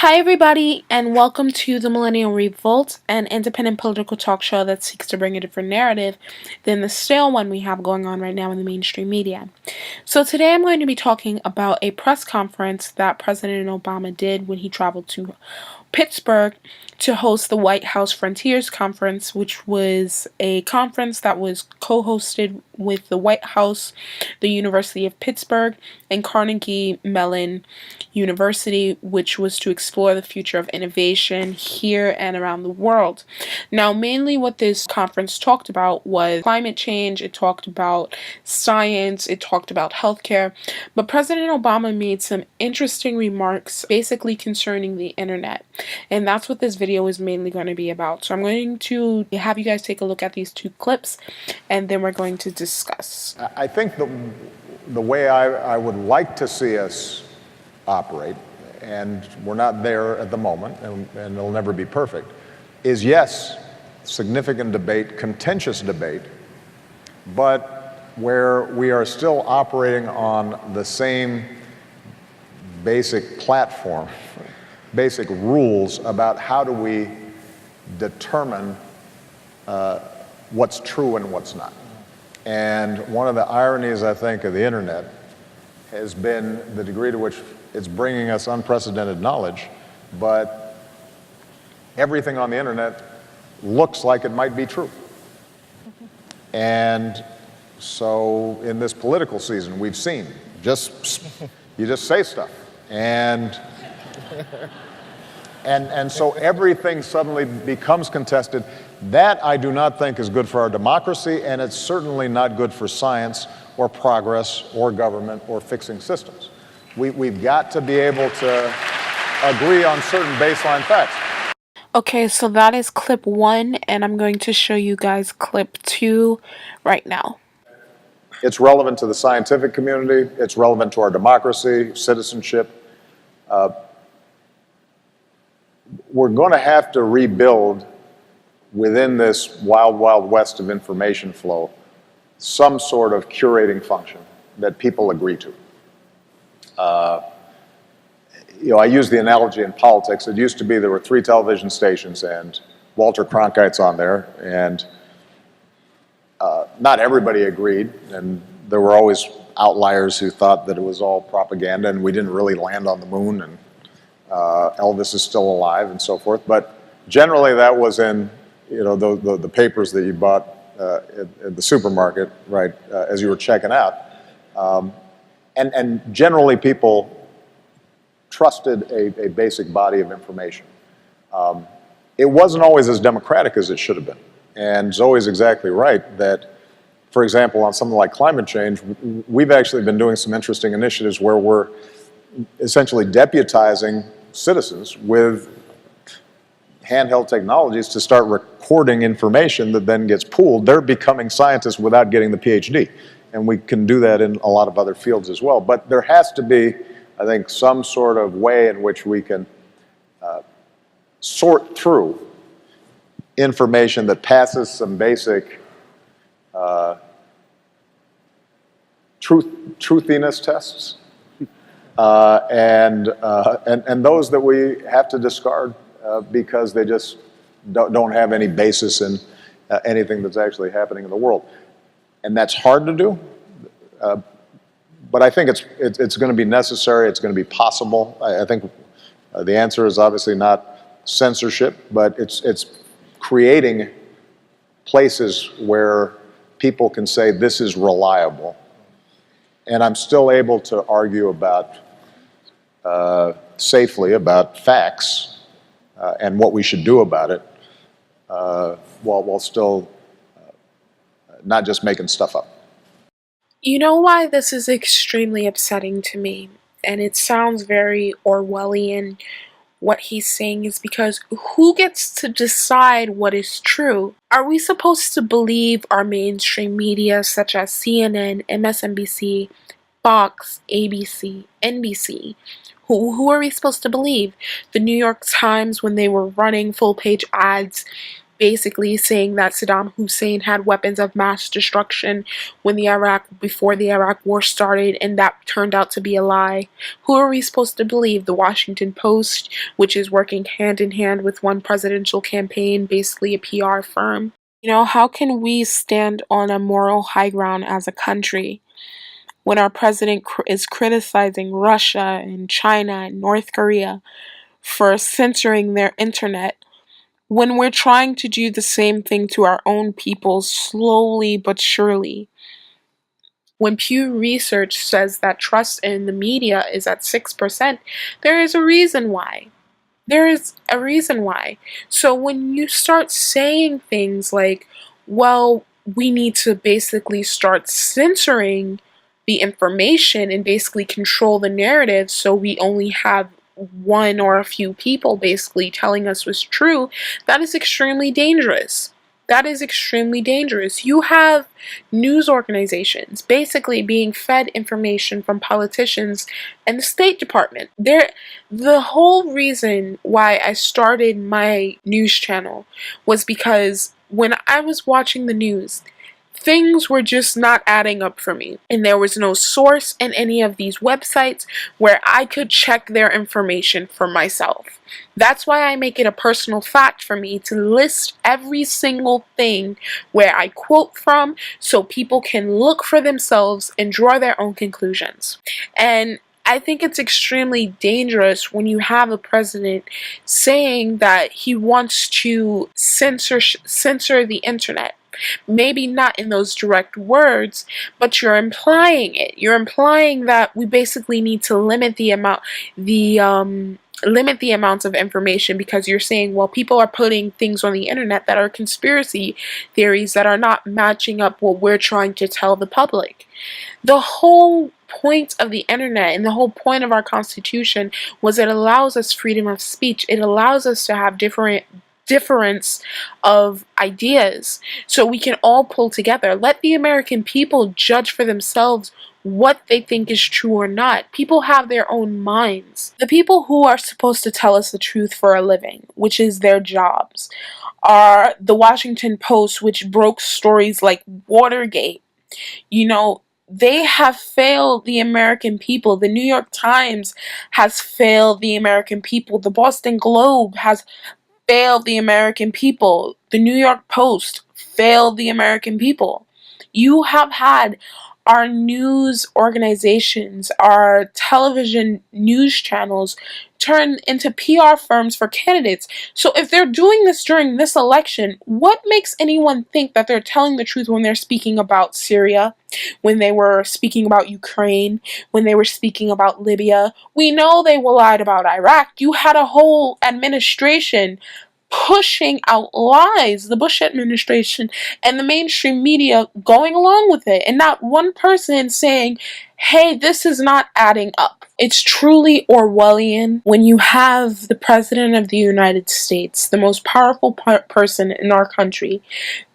Hi, everybody, and welcome to the Millennial Revolt, an independent political talk show that seeks to bring a different narrative than the stale one we have going on right now in the mainstream media. So, today I'm going to be talking about a press conference that President Obama did when he traveled to Pittsburgh to host the White House Frontiers Conference, which was a conference that was co-hosted with the White House, the University of Pittsburgh, and Carnegie Mellon University, which was to explore the future of innovation here and around the world. Now, mainly what this conference talked about was climate change, it talked about science, it talked about healthcare, but President Obama made some interesting remarks basically concerning the internet. And that's what this video is mainly going to be about. So I'm going to have you guys take a look at these two clips, and then we're going to discuss. I think the way I would like to see us operate, and we're not there at the moment, and it'll never be perfect, is yes, significant debate, contentious debate, but where we are still operating on the same basic platform, basic rules about how do we determine what's true and what's not. And one of the ironies, I think, of the internet has been the degree to which it's bringing us unprecedented knowledge, but everything on the internet looks like it might be true. And so in this political season, we've seen you just say stuff. And so everything suddenly becomes contested. That I do not think is good for our democracy, and it's certainly not good for science or progress or government or fixing systems. We've got to be able to agree on certain baseline facts. Okay, so that is clip 1, and I'm going to show you guys clip 2 right now. It's relevant to the scientific community. It's relevant to our democracy, citizenship. We're going to have to rebuild within this wild, wild west of information flow some sort of curating function that people agree to. I use the analogy in politics. It used to be there were 3 television stations and Walter Cronkite's on there, and not everybody agreed, and there were always outliers who thought that it was all propaganda and we didn't really land on the moon, and Elvis is still alive and so forth. But generally that was in the papers that you bought at the supermarket, right, as you were checking out. And generally people trusted a basic body of information. It wasn't always as democratic as it should have been. And Zoe's exactly right that, for example, on something like climate change, we've actually been doing some interesting initiatives where we're essentially deputizing citizens with handheld technologies to start recording information that then gets pooled. They're becoming scientists without getting the PhD. And we can do that in a lot of other fields as well. But there has to be, I think, some sort of way in which we can sort through information that passes some basic truthiness tests, and those that we have to discard because they just don't have any basis in anything that's actually happening in the world. And that's hard to do, but I think it's going to be necessary, it's going to be possible. I think the answer is obviously not censorship, but it's creating places where people can say this is reliable. And I'm still able to argue about, safely about facts and what we should do about it, while still not just making stuff up. You know why this is extremely upsetting to me, and it sounds very Orwellian, what he's saying, is because who gets to decide what is true? Are we supposed to believe our mainstream media such as CNN, MSNBC, Fox, ABC, NBC? Who are we supposed to believe? The New York Times, when they were running full-page ads basically saying that Saddam Hussein had weapons of mass destruction before the Iraq War started, and that turned out to be a lie. Who are we supposed to believe? The Washington Post, which is working hand in hand with one presidential campaign, basically a PR firm. How can we stand on a moral high ground as a country when our president is criticizing Russia and China and North Korea for censoring their internet, when we're trying to do the same thing to our own people slowly but surely? When Pew Research says that trust in the media is at 6%, there is a reason why. There is a reason why. So when you start saying things like, well, we need to basically start censoring the information and basically control the narrative so we only have one or a few people basically telling us what's true, that is extremely dangerous. That is extremely dangerous. You have news organizations basically being fed information from politicians and the State Department. The whole reason why I started my news channel was because when I was watching the news, things were just not adding up for me. And there was no source in any of these websites where I could check their information for myself. That's why I make it a personal fact for me to list every single thing where I quote from so people can look for themselves and draw their own conclusions. And I think it's extremely dangerous when you have a president saying that he wants to censor the internet. Maybe not in those direct words, but you're implying it. You're implying that we basically need to limit the amount of information, because you're saying, well, people are putting things on the internet that are conspiracy theories that are not matching up what we're trying to tell the public. The whole point of the internet and the whole point of our Constitution was it allows us freedom of speech. It allows us to have difference of ideas so we can all pull together. Let the American people judge for themselves what they think is true or not. People have their own minds. The people who are supposed to tell us the truth for a living, which is their jobs, are the Washington Post, which broke stories like Watergate. They have failed the American people. The New York Times has failed the American people. The Boston Globe has failed the American people. The New York Post failed the American people. You have had our news organizations, our television news channels turn into PR firms for candidates. So if they're doing this during this election, what makes anyone think that they're telling the truth when they're speaking about Syria, when they were speaking about Ukraine, when they were speaking about Libya? We know they lied about Iraq. You had a whole administration pushing out lies, the Bush administration and the mainstream media going along with it, and not one person saying, hey, this is not adding up. It's truly Orwellian when you have the President of the United States, the most powerful person in our country,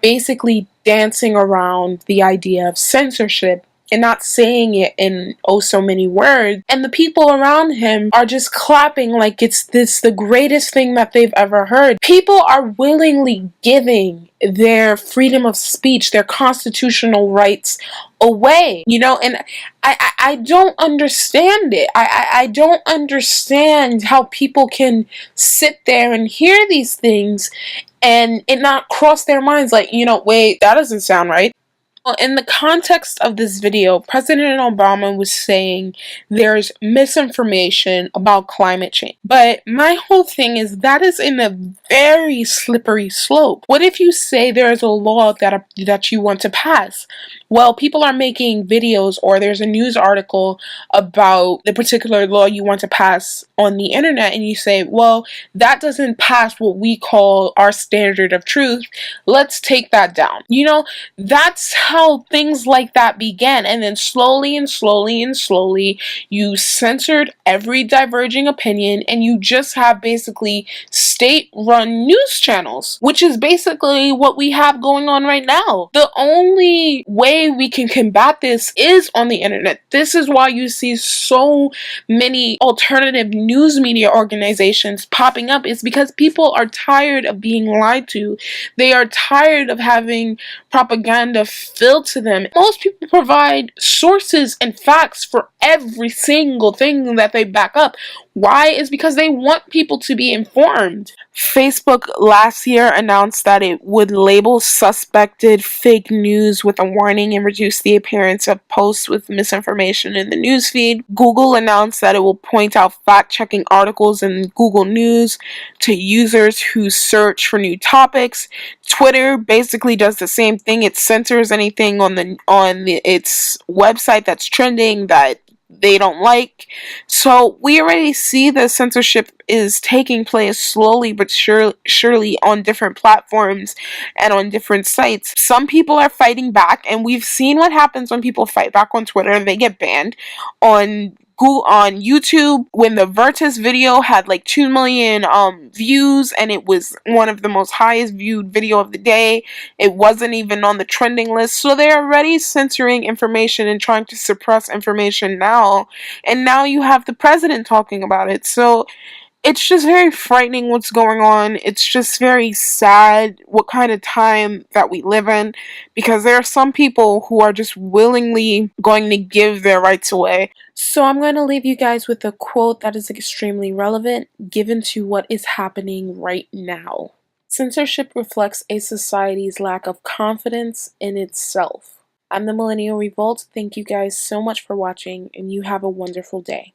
basically dancing around the idea of censorship and not saying it in oh so many words, and the people around him are just clapping like it's the greatest thing that they've ever heard. People are willingly giving their freedom of speech, their constitutional rights away, and I don't understand it. I don't understand how people can sit there and hear these things and it not cross their minds like, wait, that doesn't sound right. Well, in the context of this video, President Obama was saying there's misinformation about climate change. But my whole thing is that is in a very slippery slope. What if you say there's a law that you want to pass? Well, people are making videos or there's a news article about the particular law you want to pass on the internet, and you say, well, that doesn't pass what we call our standard of truth. Let's take that down. That's how things like that began, and then slowly and slowly and slowly you censored every diverging opinion, and you just have basically state-run news channels, which is basically what we have going on right now. The only way we can combat this is on the internet. This is why you see so many alternative news media organizations popping up. It's because people are tired of being lied to. They are tired of having propaganda filled to them. Most people provide sources and facts for every single thing that they back up. Why? Is because they want people to be informed. Facebook last year announced that it would label suspected fake news with a warning and reduce the appearance of posts with misinformation in the newsfeed. Google announced that it will point out fact-checking articles in Google News to users who search for new topics. Twitter basically does the same thing. It censors anything on its website that's trending that they don't like. So we already see the censorship is taking place slowly but surely on different platforms and on different sites. Some people are fighting back, and we've seen what happens when people fight back on Twitter. They get banned. On YouTube, when the Virtus video had like 2 million views, and it was one of the most highest viewed video of the day, it wasn't even on the trending list. So they're already censoring information and trying to suppress information now, and now you have the president talking about it. So it's just very frightening what's going on. It's just very sad what kind of time that we live in, because there are some people who are just willingly going to give their rights away. So I'm going to leave you guys with a quote that is extremely relevant given to what is happening right now. Censorship reflects a society's lack of confidence in itself. I'm the Millennial Revolt. Thank you guys so much for watching, and you have a wonderful day.